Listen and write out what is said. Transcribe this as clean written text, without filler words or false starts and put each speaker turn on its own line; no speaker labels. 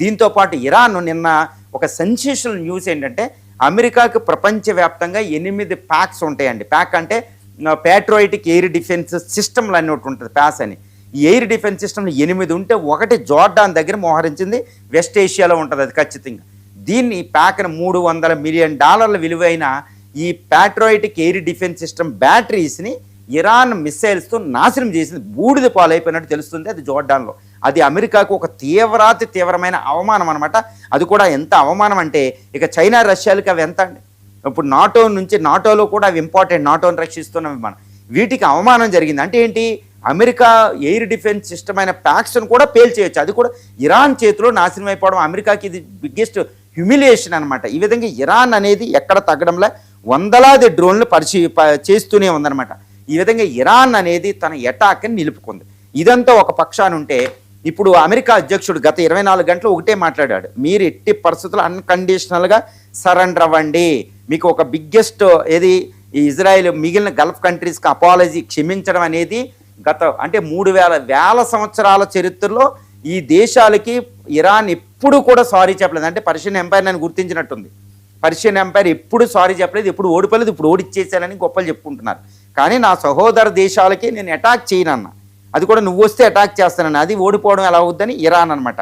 దీంతో పాటు ఇరాన్ నిన్న ఒక సెన్సేషనల్ న్యూస్ ఏంటంటే అమెరికాకి ప్రపంచవ్యాప్తంగా 8 ప్యాక్స్ ఉంటాయండి. ప్యాక్ అంటే ప్యాట్రియాటిక్ ఎయిర్ డిఫెన్స్ సిస్టమ్లు అని ఒకటి ఉంటుంది, ప్యాస్ అని. ఈ ఎయిర్ డిఫెన్స్ సిస్టమ్లు 8 ఉంటే ఒకటి జోర్డాన్ దగ్గర మోహరించింది, వెస్ట్ ఏషియాలో ఉంటుంది అది ఖచ్చితంగా. దీన్ని ప్యాక్ని $300 మిలియన్ విలువైన ఈ ప్యాట్రియాటిక్ ఎయిర్ డిఫెన్స్ సిస్టమ్ బ్యాటరీస్ని ఇరాన్ మిస్సైల్స్తో నాశనం చేసింది, బూడిద పాలైపోయినట్టు తెలుస్తుంది. అది జోర్డాన్లో. అది అమెరికాకు ఒక తీవ్రమైన అవమానం అనమాట. అది కూడా ఎంత అవమానం అంటే ఇక చైనా రష్యాలకి అవి ఎంత అండి. ఇప్పుడు నాటోలో కూడా అవి ఇంపార్టెంట్, నాటోని రక్షిస్తున్నాం మనం. వీటికి అవమానం జరిగింది అంటే ఏంటి, అమెరికా ఎయిర్ డిఫెన్స్ సిస్టమ్ అయిన ప్యాక్స్ను కూడా పేల్చేయచ్చు. అది కూడా ఇరాన్ చేతిలో నాశనం అయిపోవడం అమెరికాకి ఇది బిగ్గెస్ట్ హ్యూమిలియేషన్ అనమాట. ఈ విధంగా ఇరాన్ అనేది ఎక్కడ తగ్గడంలో వందలాది డ్రోన్లు చేస్తూనే ఉందన్నమాట. ఈ విధంగా ఇరాన్ అనేది తన అటాక్ని నిలుపుకుంది. ఇదంతా ఒక పక్షాన ఉంటే ఇప్పుడు అమెరికా అధ్యక్షుడు గత 24 గంటలు ఒకటే మాట్లాడాడు, మీరు ఎట్టి పరిస్థితుల్లో అన్కండిషనల్గా సరెండర్ అవ్వండి. మీకు ఒక బిగ్గెస్ట్ ఏది ఈ ఇజ్రాయెల్ మిగిలిన గల్ఫ్ కంట్రీస్కి అపాలజీ క్షమించడం అనేది అంటే 3000 సంవత్సరాల చరిత్రలో ఈ దేశాలకి ఇరాన్ ఎప్పుడు కూడా సారీ చెప్పలేదు. అంటే పర్షియన్ ఎంపైర్ నన్ను గుర్తించినట్టుంది. పర్షియన్ ఎంపైర్ ఎప్పుడు సారీ చెప్పలేదు, ఎప్పుడు ఓడిపోలేదు, ఇప్పుడు ఓడిచ్చేసానని గొప్పలు చెప్పుకుంటున్నారు. కానీ నా సహోదర దేశాలకి నేను అటాక్ చేయనన్నా, అది కూడా నువ్వు వస్తే అటాక్ చేస్తానని, అది ఓడిపోవడం ఎలా అవుద్దని ఇరాన్ అనమాట.